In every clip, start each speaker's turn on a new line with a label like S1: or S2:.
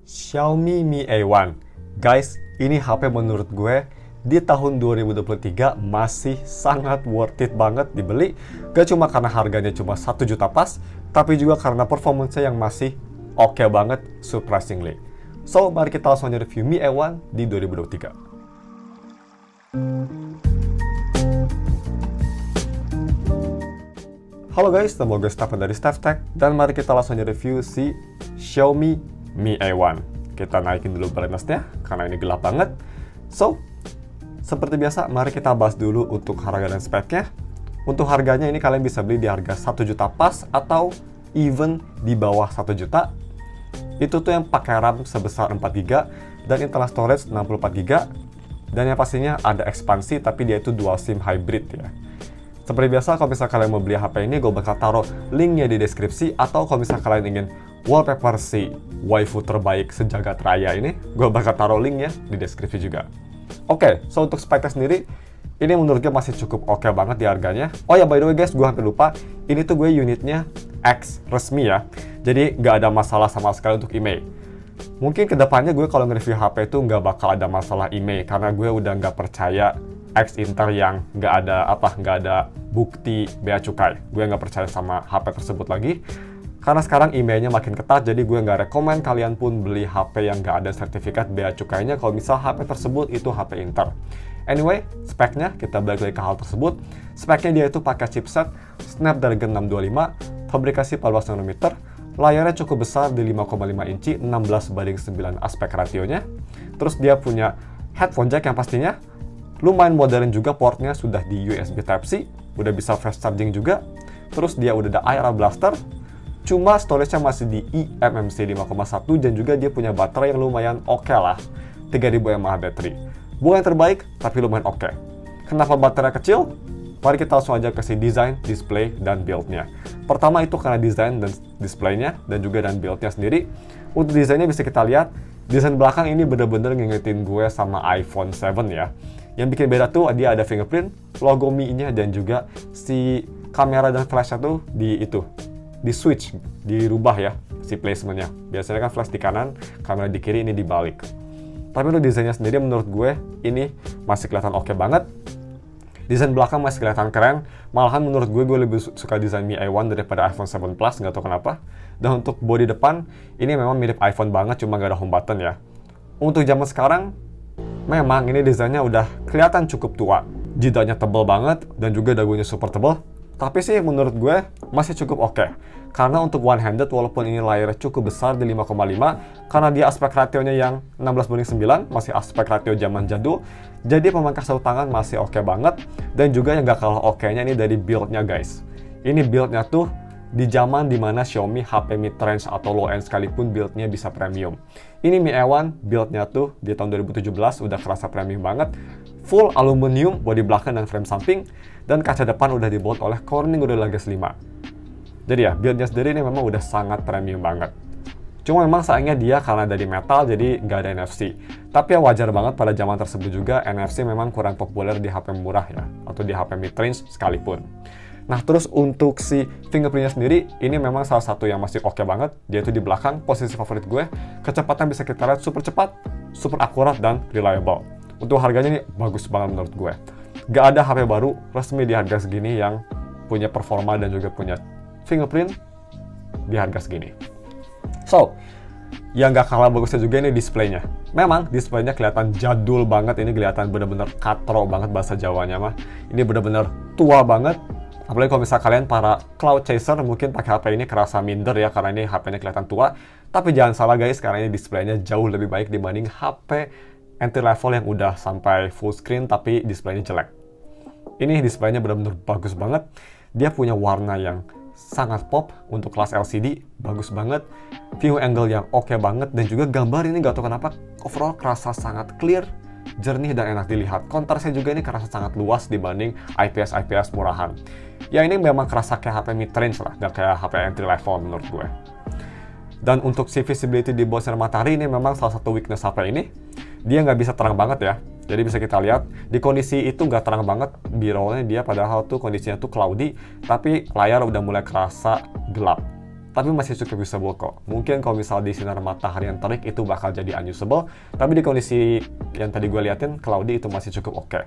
S1: Xiaomi Mi A1. Guys, ini HP menurut gue di tahun 2023 masih sangat worth it banget dibeli. Gak cuma karena harganya cuma 1 juta pas, tapi juga karena performance-nya yang masih oke banget, surprisingly. So, mari kita langsung aja review Mi A1 di 2023. Halo guys, nama gue Stefan dari StefTech, dan mari kita langsung aja review si Xiaomi Mi A1. Kita naikin dulu brightness-nya, karena ini gelap banget. So, seperti biasa, mari kita bahas dulu untuk harga dan speknya. Untuk harganya ini kalian bisa beli di harga 1 juta pas, atau even di bawah 1 juta. Itu tuh yang pakai RAM sebesar 4GB, dan internal storage 64GB. Dan yang pastinya ada ekspansi, tapi dia itu dual SIM hybrid ya. Seperti biasa, kalau misalnya kalian mau beli HP ini, gue bakal taruh linknya di deskripsi, atau kalau misalnya kalian ingin wallpaper si waifu terbaik sejagat raya ini, gue bakal taruh linknya di deskripsi juga. Oke, so untuk speknya sendiri, ini menurut gue masih cukup oke banget di harganya. Oh ya, by the way guys, gue hampir lupa, ini tuh gue unitnya X resmi ya, jadi nggak ada masalah sama sekali untuk email. Mungkin kedepannya gue kalau nge-review HP itu nggak bakal ada masalah email, karena gue udah nggak percaya X Inter yang nggak ada bukti bea cukai. Gue nggak percaya sama HP tersebut lagi, karena sekarang emailnya makin ketat, jadi gue nggak rekomen kalian pun beli HP yang nggak ada sertifikat bea cukainya kalau misal HP tersebut itu HP Inter. Anyway, speknya kita balik lagi ke hal tersebut. Speknya dia itu pakai chipset Snapdragon 625, fabrikasi 14 nanometer, layarnya cukup besar di 5,5 inci, 16:9 aspek rasionya. Terus dia punya headphone jack yang pastinya lumayan modern juga, portnya sudah di USB Type-C, udah bisa fast charging juga. Terus dia udah ada IR blaster, cuma storage-nya masih di eMMC 5,1, dan juga dia punya baterai yang lumayan oke lah, 3000 mAh baterai. Bukan yang terbaik, tapi lumayan oke. Kenapa baterai kecil? Mari kita langsung aja ke si desain, display, dan build-nya. Pertama itu karena desain dan display-nya, dan juga dan build-nya sendiri. Untuk desainnya bisa kita lihat, desain belakang ini bener-bener ngingetin gue sama iPhone 7 ya. Yang bikin beda tuh dia ada fingerprint, logo Mi-nya, dan juga si kamera dan flash-nya tuh di switch, dirubah ya si placement-nya. Biasanya kan flash di kanan, kamera di kiri, ini dibalik. Tapi untuk desainnya sendiri menurut gue ini masih kelihatan oke banget. Desain belakang masih kelihatan keren. Malahan menurut gue lebih suka desain Mi A1 daripada iPhone 7 Plus, nggak tahu kenapa. Dan untuk bodi depan, ini memang mirip iPhone banget, cuma nggak ada home button ya. Untuk zaman sekarang, memang ini desainnya udah kelihatan cukup tua. Jidanya tebal banget, dan juga dagunya super tebal. Tapi sih menurut gue masih cukup oke. Karena untuk one-handed, walaupun ini layarnya cukup besar di 5,5, karena dia aspek rasionya yang 16:9, masih aspek rasio zaman jadul, jadi pemangkas satu tangan masih oke banget. Dan juga yang gak kalah oke-nya ini dari build-nya guys. Ini build-nya tuh di zaman dimana Xiaomi HP mid-range atau low-end sekalipun build-nya bisa premium. Ini Mi A1 build-nya tuh di tahun 2017 udah kerasa premium banget. Full aluminium bodi belakang dan frame samping, dan kaca depan udah dibuat oleh Corning Gorilla Glass 5. Jadi ya, build-nya sendiri ini memang udah sangat premium banget. Cuma memang sayangnya dia karena dari metal, jadi nggak ada NFC. Tapi ya wajar banget pada zaman tersebut juga, NFC memang kurang populer di HP murah ya, atau di HP mid-range sekalipun. Nah, terus untuk si fingerprint-nya sendiri, ini memang salah satu yang masih oke banget. Dia itu di belakang, posisi favorit gue. Kecepatan bisa kita lihat super cepat, super akurat, dan reliable. Untuk harganya ini bagus banget menurut gue. Gak ada HP baru resmi di harga segini yang punya performa dan juga punya fingerprint di harga segini. So, yang gak kalah bagusnya juga ini displaynya. Memang displaynya kelihatan jadul banget, ini kelihatan bener-bener katro banget bahasa Jawanya mah. Ini bener-bener tua banget. Apalagi kalau misalnya kalian para cloud chaser mungkin pakai HP ini kerasa minder ya, karena ini HP-nya kelihatan tua. Tapi jangan salah guys, karena ini displaynya jauh lebih baik dibanding HP entry level yang udah sampai full screen tapi displaynya jelek. Ini displaynya bener-bener bagus banget. Dia punya warna yang sangat pop untuk kelas LCD, bagus banget. View angle yang oke banget, dan juga gambar ini gak tau kenapa overall kerasa sangat clear, jernih, dan enak dilihat. Kontrasnya juga ini kerasa sangat luas dibanding IPS murahan. Ya ini memang kerasa kayak HP mid-range lah, gak kayak HP entry level menurut gue. Dan untuk si visibility di bawah sinar matahari ini memang salah satu weakness HP ini. Dia nggak bisa terang banget ya. Jadi bisa kita lihat, di kondisi itu nggak terang banget, B-roll-nya dia padahal tuh kondisinya tuh cloudy, tapi layar udah mulai kerasa gelap. tapi masih cukup usable kok. Mungkin kalau misal di sinar matahari yang terik itu bakal jadi unusable, tapi di kondisi yang tadi gue liatin, cloudy, itu masih cukup oke.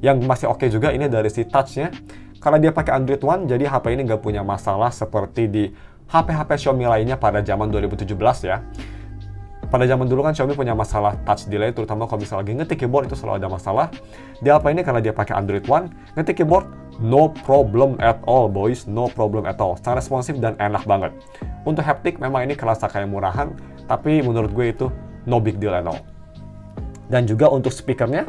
S1: Yang masih oke juga ini dari si touch-nya, karena dia pakai Android One, jadi HP ini nggak punya masalah seperti di HP-HP Xiaomi lainnya pada zaman 2017 ya. Pada zaman dulu kan Xiaomi punya masalah touch delay, terutama kalau misalnya lagi ngetik keyboard itu selalu ada masalah. Di HP ini karena dia pakai Android One, ngetik keyboard no problem at all boys, no problem at all. Sangat responsif dan enak banget. Untuk haptic memang ini kerasa kayak murahan, tapi menurut gue itu no big deal at all. Dan juga untuk speakernya,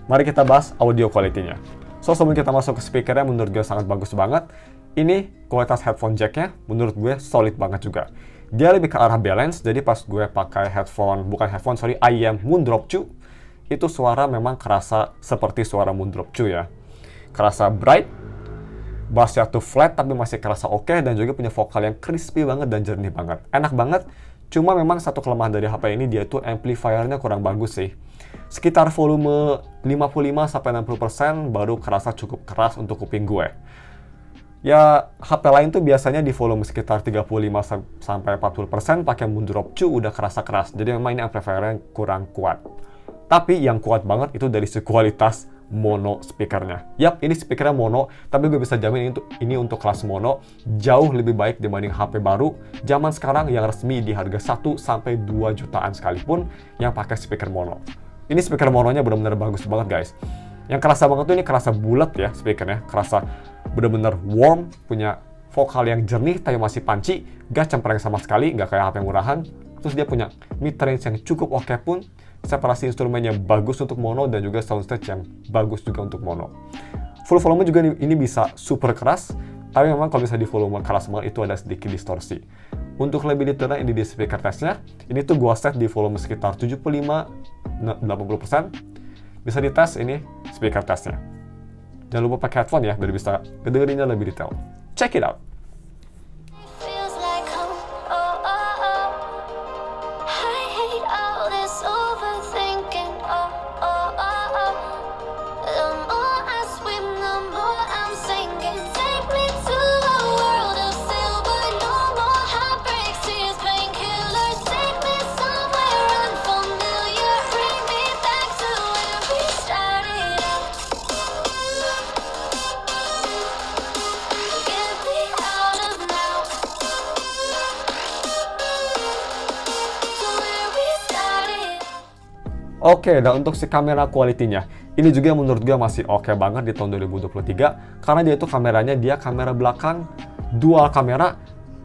S1: mari kita bahas audio quality-nya. So sebelum kita masuk ke speakernya, menurut gue sangat bagus banget. Ini kualitas headphone jack-nya menurut gue solid banget juga. Dia lebih ke arah balance, jadi pas gue pakai headphone, IM Moondrop 2, itu suara memang kerasa seperti suara Moondrop 2 ya. Kerasa bright, bassnya tuh flat tapi masih kerasa oke, dan juga punya vokal yang crispy banget dan jernih banget. Enak banget, cuma memang satu kelemahan dari HP ini, dia tuh amplifiernya kurang bagus sih. Sekitar volume 55-60% baru kerasa cukup keras untuk kuping gue. Ya, HP lain tuh biasanya di volume sekitar 35-40% pakai Moondrop 2 udah kerasa keras. Jadi memang ini amplifiernya kurang kuat. Tapi yang kuat banget itu dari si kualitas mono speakernya. Yap, ini speakernya mono, tapi gue bisa jamin ini untuk kelas mono jauh lebih baik dibanding HP baru zaman sekarang yang resmi di harga 1-2 jutaan sekalipun yang pakai speaker mono. Ini speaker mononya benar-benar bagus banget guys. Yang kerasa banget tuh ini kerasa bulat ya speakernya, kerasa benar-benar warm, punya vokal yang jernih tapi masih punchy, gak cempreng sama sekali, gak kayak HP murahan. Terus dia punya mid range yang cukup oke pun, separasi instrumennya bagus untuk mono, dan juga soundstage yang bagus juga untuk mono. Full volume juga ini bisa super keras, tapi memang kalau bisa di volume keras banget itu ada sedikit distorsi. Untuk lebih detailnya ini di speaker testnya, ini tuh gua set di volume sekitar 75-80%. Bisa dites ini speaker testnya. Jangan lupa pakai headphone ya, biar bisa kedengerinnya lebih detail. Check it out! Oke, dan untuk si kamera kualitinya, ini juga menurut gue masih oke banget di tahun 2023, karena dia itu kameranya kamera belakang dual kamera,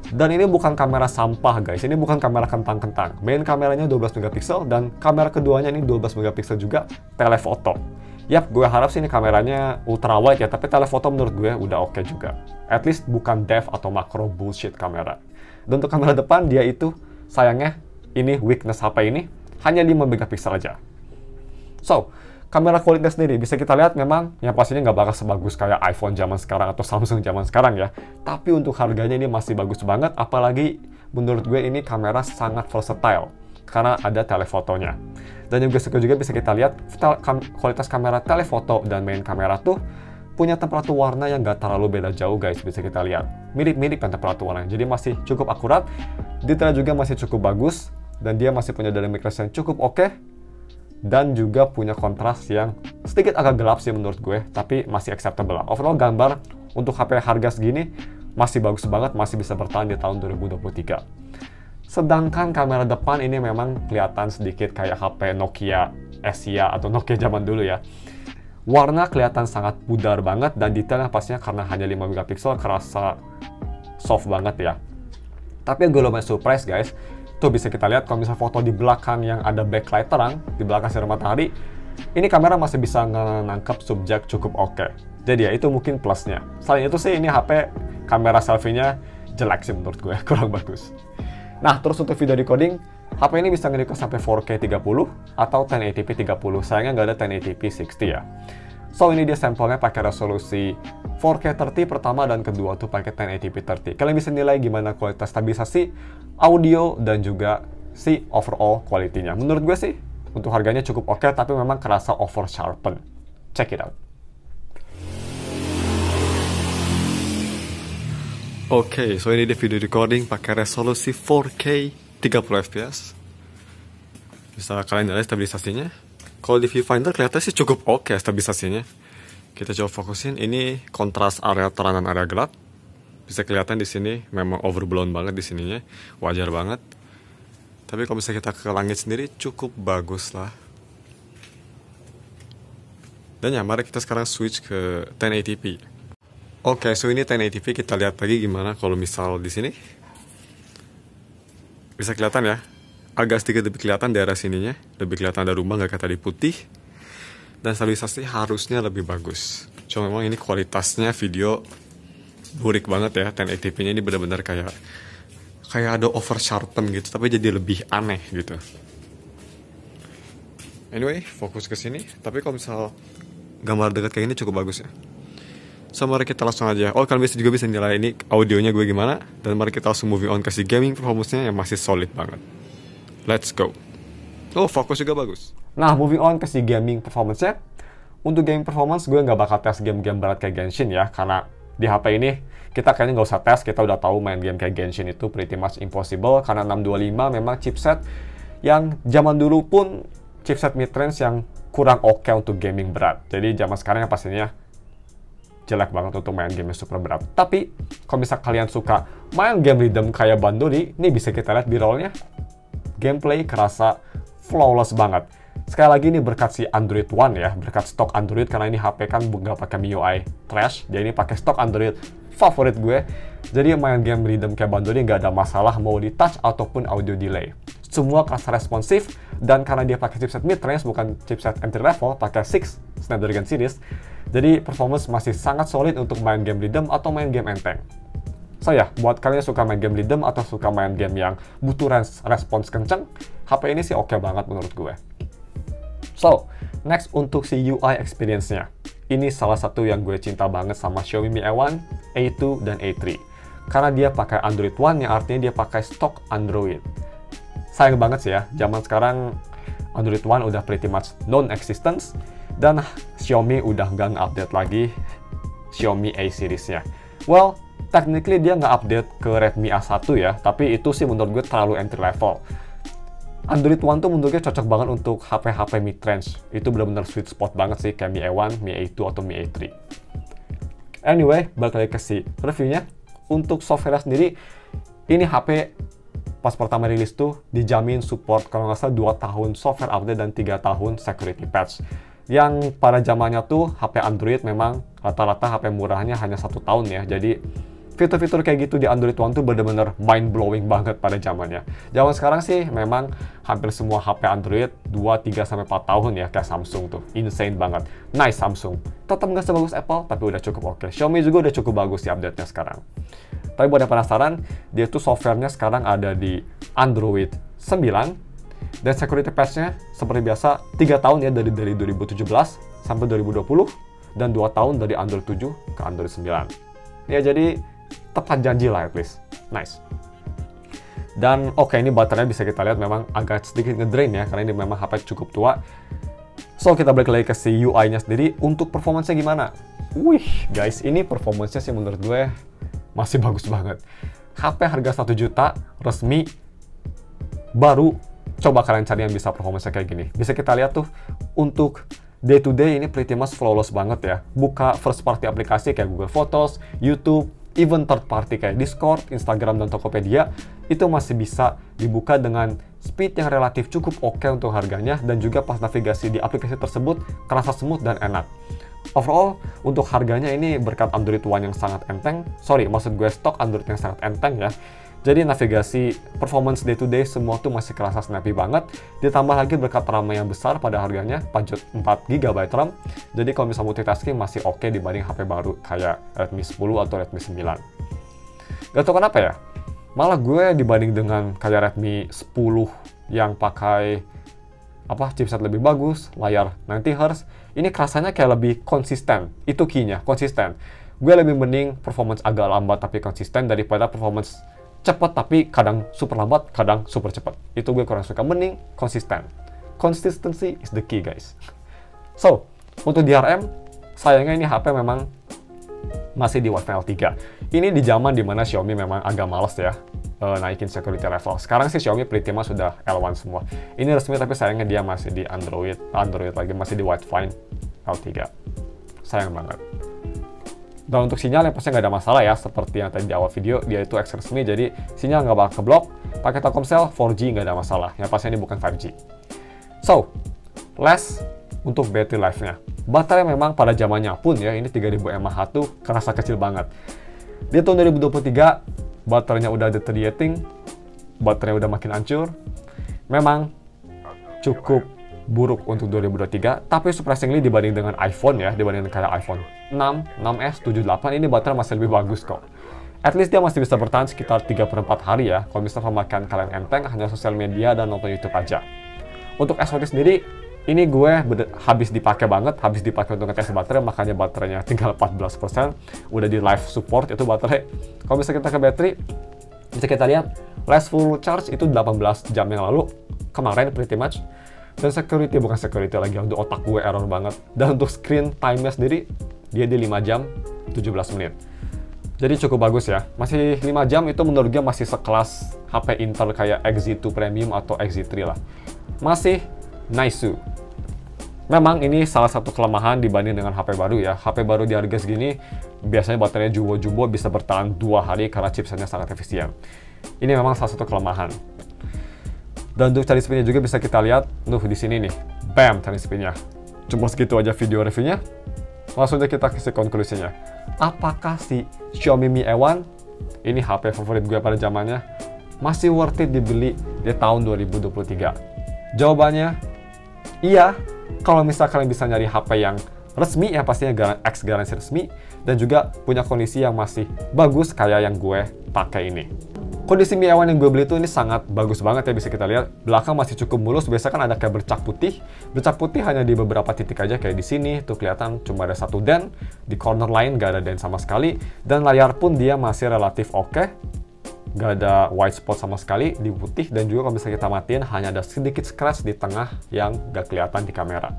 S1: dan ini bukan kamera sampah guys, ini bukan kamera kentang-kentang. Main kameranya 12 megapiksel dan kamera keduanya ini 12 megapiksel juga telefoto. Yap, gue harap sih ini kameranya ultra wide ya, tapi telefoto menurut gue udah oke juga. At least bukan depth atau makro bullshit kamera. Dan untuk kamera depan dia itu sayangnya ini weakness HP ini hanya 5 megapiksel aja. So, kamera kualitasnya sendiri bisa kita lihat memang yang pastinya nggak bakal sebagus kayak iPhone zaman sekarang atau Samsung zaman sekarang ya. Tapi untuk harganya ini masih bagus banget, apalagi menurut gue ini kamera sangat versatile karena ada telefotonya. Dan yang gue suka juga bisa kita lihat kualitas kamera telefoto dan main kamera tuh punya temperatur warna yang nggak terlalu beda jauh guys, bisa kita lihat. Mirip-mirip kan temperatur warna, jadi masih cukup akurat, detail juga masih cukup bagus, dan dia masih punya dynamic range yang cukup oke, dan juga punya kontras yang sedikit agak gelap sih menurut gue, tapi masih acceptable. Overall gambar untuk HP harga segini masih bagus banget, masih bisa bertahan di tahun 2023. Sedangkan kamera depan ini memang kelihatan sedikit kayak HP Nokia Asia atau Nokia zaman dulu ya. Warna kelihatan sangat pudar banget, dan detailnya pastinya karena hanya 5 megapiksel kerasa soft banget ya. Tapi yang gue lumayan surprise guys, tuh bisa kita lihat kalau misalnya foto di belakang yang ada backlight terang, di belakang sinar matahari, ini kamera masih bisa nangkep subjek cukup oke. Jadi ya itu mungkin plusnya. Selain itu sih ini HP kamera selfie-nya jelek sih menurut gue, kurang bagus. Nah terus untuk video recording, HP ini bisa nge-record sampai 4K 30 atau 1080p 30. Sayangnya nggak ada 1080p 60 ya. So ini dia sampelnya pakai resolusi 4K 30 pertama, dan kedua tuh pakai 1080p 30. Kalian bisa nilai gimana kualitas stabilisasi, audio, dan juga si overall quality-nya. Menurut gue sih untuk harganya cukup oke, tapi memang kerasa over sharpen. Check it out. Oke, so ini dia video recording pakai resolusi 4K 30 fps. Bisa kalian lihat stabilisasinya. Kalau di viewfinder kelihatan sih cukup oke stabilisasinya. Kita coba fokusin. Ini kontras area terang dan area gelap. Bisa kelihatan di sini memang overblown banget di sininya, wajar banget. Tapi kalau misalnya kita ke langit sendiri cukup bagus lah. Dan ya, mari kita sekarang switch ke 1080p. Oke, so ini 1080p, kita lihat lagi gimana kalau misal di sini. Bisa kelihatan ya, agak sedikit lebih kelihatan daerah sininya, lebih kelihatan ada rumah, nggak kayak tadi putih. Dan stabilisasi harusnya lebih bagus. Cuma memang ini kualitasnya video burik banget ya, 1080p-nya ini benar-benar kayak ada over sharpen gitu, tapi jadi lebih aneh gitu. Anyway, fokus ke sini. Tapi kalau misal gambar dekat kayak gini cukup bagus ya. So, mari kita langsung aja. Oh, kalian juga bisa nilai ini audionya gue gimana. Dan mari kita langsung moving on ke si gaming performance-nya yang masih solid banget. Let's go. Oh, fokus juga bagus. Nah, moving on ke si gaming performance-nya. Untuk gaming performance, gue nggak bakal tes game-game berat kayak Genshin ya. Karena di HP ini, kita kayaknya nggak usah tes. Kita udah tahu main game kayak Genshin itu pretty much impossible. Karena 625 memang chipset yang zaman dulu pun chipset mid-range yang kurang oke untuk gaming berat. Jadi zaman sekarang yang pastinya jelek banget untuk main game yang super berat. Tapi, kalau misal kalian suka main game rhythm kayak Bandori, ini bisa kita lihat B-roll-nya. Gameplay kerasa flawless banget. Sekali lagi ini berkat si Android One ya, berkat stok Android, karena ini HP kan nggak pakai MIUI trash, jadi ini pakai stok Android favorit gue. Jadi main game rhythm kayak Bandori nggak ada masalah mau di touch ataupun audio delay. Semua kerasa responsif, dan karena dia pakai chipset mid-range, bukan chipset entry level, pakai 6 Snapdragon series, jadi performance masih sangat solid untuk main game rhythm atau main game enteng. So ya, buat kalian yang suka main game rhythm atau suka main game yang butuh respons kenceng, HP ini sih oke banget menurut gue. So, next untuk si UI experience-nya. Ini salah satu yang gue cinta banget sama Xiaomi Mi A1, A2, dan A3. Karena dia pakai Android One, yang artinya dia pakai stok Android. Sayang banget sih ya, zaman sekarang Android One udah pretty much non-existence, dan Xiaomi udah nggak update lagi Xiaomi A series-nya. Well, technically dia nggak update ke Redmi A1 ya, tapi itu sih menurut gue terlalu entry level. Android One tuh menurut gue cocok banget untuk HP-HP mid-range. Itu benar-benar sweet spot banget sih, kayak Mi A1, Mi A2, atau Mi A3. Anyway, balik lagi ke si reviewnya. Untuk software sendiri, ini HP pas pertama rilis tuh dijamin support kalau nggak salah 2 tahun software update dan 3 tahun security patch. Yang pada zamannya tuh HP Android memang rata-rata HP murahnya hanya 1 tahun ya. Jadi fitur-fitur kayak gitu di Android One tuh bener-bener mind-blowing banget pada zamannya. Zaman sekarang sih memang hampir semua HP Android 2, 3, sampai 4 tahun ya, kayak Samsung tuh. Insane banget. Nice Samsung. Tetap nggak sebagus Apple, tapi udah cukup oke. Xiaomi juga udah cukup bagus di update-nya sekarang. Tapi buat yang penasaran, dia tuh software-nya sekarang ada di Android 9, dan security patch-nya seperti biasa 3 tahun ya, dari 2017 sampai 2020, dan 2 tahun dari Android 7 ke Android 9. Ya jadi tepat janji lah at least. Nice. Dan oke, ini baterainya bisa kita lihat memang agak sedikit ngedrain ya, karena ini memang HP cukup tua. So, kita balik lagi ke si UI-nya sendiri. Untuk performance-nya gimana? Wih, guys, ini performance-nya sih menurut gue masih bagus banget. HP harga 1 juta, resmi, baru. Coba kalian cari yang bisa performance-nya kayak gini. Bisa kita lihat tuh, untuk day to day ini pretty much flawless banget ya. Buka first party aplikasi kayak Google Photos, YouTube, even third party kayak Discord, Instagram, dan Tokopedia, itu masih bisa dibuka dengan speed yang relatif cukup oke untuk harganya, dan juga pas navigasi di aplikasi tersebut kerasa smooth dan enak. Overall, untuk harganya ini berkat Android One yang sangat enteng, maksud gue stok Android yang sangat enteng ya. Jadi navigasi, performance day to day semua tuh masih kerasa snappy banget. Ditambah lagi berkat RAM yang besar pada harganya, 4GB RAM. Jadi kalau misalnya multitasking masih oke dibanding HP baru kayak Redmi 10 atau Redmi 9. Gak tau kenapa ya, malah gue dibanding dengan kayak Redmi 10 yang pakai chipset lebih bagus, layar 90Hz, ini kerasanya kayak lebih konsisten. Itu key-nya, konsisten. Gue lebih mending performance agak lambat tapi konsisten daripada performance cepat tapi kadang super lambat, kadang super cepat. Itu gue kurang suka. Mending konsisten. Consistency is the key, guys. So, untuk DRM, sayangnya ini HP memang masih di Wi-Fi L3. Ini di zaman dimana Xiaomi memang agak males ya naikin security level. Sekarang sih Xiaomi pretty much sudah L1 semua. Ini resmi tapi sayangnya dia masih di Android lagi, masih di Wi-Fi L3. Sayang banget. Dan untuk sinyal yang pasti nggak ada masalah ya, seperti yang tadi di awal video, dia itu X resmi, jadi sinyal nggak bakal keblok. Pakai Telkomsel 4G nggak ada masalah, yang pasti ini bukan 5G. So, last untuk battery life-nya. Baterai memang pada zamannya pun ya, ini 3000 mAh tuh kerasa kecil banget. Dia tahun 2023, baterainya udah deteriorating, baterainya udah makin hancur. Memang cukup buruk untuk 2023, tapi surprisingly dibanding dengan iPhone ya, dibanding dengan kayak iPhone 6, 6s, 7, 8, ini baterai masih lebih bagus kok. At least dia masih bisa bertahan sekitar 3/4 hari ya, kalau misalnya pemakaian kalian enteng, hanya sosial media dan nonton YouTube aja. Untuk S20 sendiri, ini gue habis dipakai banget, habis dipakai untuk ngetes baterai, makanya baterainya tinggal 14%, udah di live support itu baterai. Kalau misalnya kita ke baterai, bisa kita lihat, last full charge itu 18 jam yang lalu, kemarin pretty much. Dan security, bukan security lagi, untuk otak gue error banget. Dan untuk screen time-nya sendiri, dia di 5 jam 17 menit. Jadi cukup bagus ya. Masih 5 jam itu menurut gue masih sekelas HP Intel kayak XZ2 Premium atau XZ3 lah. Masih nice. Memang ini salah satu kelemahan dibanding dengan HP baru ya. HP baru di harga segini, biasanya baterainya jumbo-jumbo bisa bertahan 2 hari karena chipsetnya sangat efisien. Ini memang salah satu kelemahan. Dan untuk charging speed-nya juga bisa kita lihat, di sini nih, bam, charging speed-nya. Cuma segitu aja video reviewnya. Langsung aja kita kasih konklusinya. Apakah si Xiaomi Mi A1, ini HP favorit gue pada zamannya, masih worth it dibeli di tahun 2023? Jawabannya, iya. Kalau misal kalian bisa nyari HP yang resmi, ya pastinya X garansi resmi, dan juga punya kondisi yang masih bagus kayak yang gue pakai ini. Kondisi Mi A1 yang gue beli itu ini sangat bagus banget ya, bisa kita lihat. Belakang masih cukup mulus, biasa kan ada kayak bercak putih. Bercak putih hanya di beberapa titik aja, kayak di sini, tuh kelihatan cuma ada satu dent. Di corner lain gak ada dent sama sekali. Dan layar pun dia masih relatif oke. Gak ada white spot sama sekali di putih, dan juga kalau misalnya kita matiin hanya ada sedikit scratch di tengah yang gak kelihatan di kamera.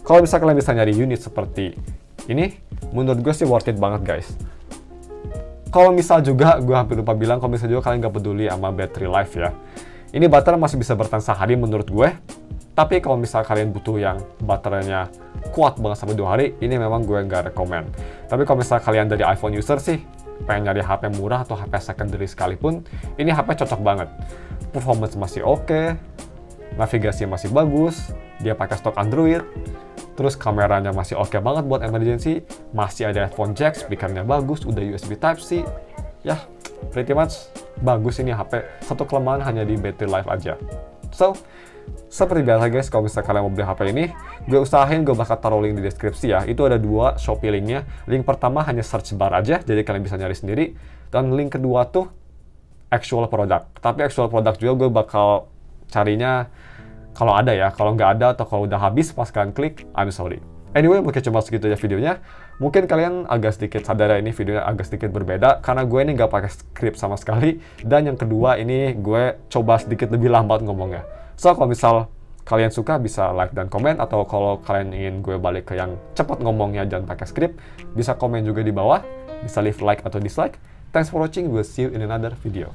S1: Kalau misalnya kalian bisa nyari unit seperti ini, menurut gue sih worth it banget guys. Kalau misal juga, gue hampir lupa bilang, kalau misal juga kalian gak peduli sama battery life ya, ini baterai masih bisa bertahan sehari menurut gue. Tapi kalau misal kalian butuh yang baterainya kuat banget sampai 2 hari, ini memang gue nggak rekomen. Tapi kalau misal kalian dari iPhone user sih, pengen nyari HP murah atau HP secondary sekalipun, ini HP cocok banget. Performance masih oke, navigasi masih bagus, dia pakai stok Android, terus kameranya masih oke banget buat emergency, masih ada headphone jack, speakernya bagus, udah USB Type-C, ya pretty much bagus ini HP. Satu kelemahan hanya di battery life aja. So, seperti biasa guys, kalau misalnya kalian mau beli HP ini, gue usahain gue bakal taruh link di deskripsi ya. Itu ada 2 Shopee linknya. Link pertama hanya search bar aja, jadi kalian bisa nyari sendiri. Dan link kedua tuh actual product. Tapi actual product juga gue bakal carinya kalau ada ya. Kalau nggak ada atau kalau udah habis pas kalian klik, I'm sorry. Anyway, mungkin cuma segitu aja videonya. Mungkin kalian agak sedikit sadar ya, ini videonya agak sedikit berbeda karena gue ini nggak pakai script sama sekali. Dan yang kedua ini gue coba sedikit lebih lambat ngomongnya. So, kalau misal kalian suka bisa like dan komen, atau kalau kalian ingin gue balik ke yang cepat ngomongnya jangan pakai script, bisa komen juga di bawah, bisa leave like atau dislike. Thanks for watching, we'll see you in another video.